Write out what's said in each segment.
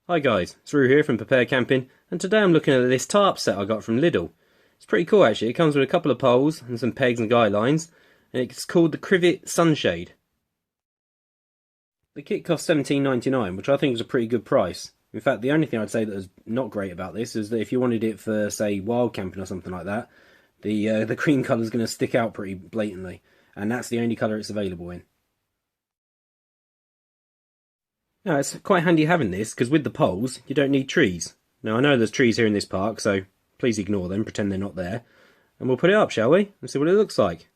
Hi guys, it's Roo here from Prepare Camping, and today I'm looking at this tarp set I got from Lidl. It's pretty cool actually. It comes with a couple of poles and some pegs and guy lines, and it's called the Crivit Sunshade. The kit costs $17.99, which I think is a pretty good price. In fact, the only thing I'd say that is not great about this is that if you wanted it for, say, wild camping or something like that, the green colour is going to stick out pretty blatantly, and that's the only colour it's available in. Now, it's quite handy having this, because with the poles, you don't need trees. Now, I know there's trees here in this park, so please ignore them, pretend they're not there. And we'll put it up, shall we? And see what it looks like.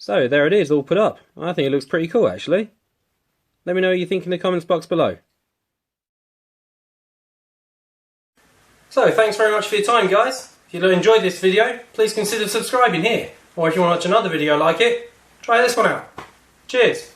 So there it is, all put up. I think it looks pretty cool actually. Let me know what you think in the comments box below. So thanks very much for your time guys. If you enjoyed this video, please consider subscribing here. Or if you want to watch another video like it, try this one out. Cheers!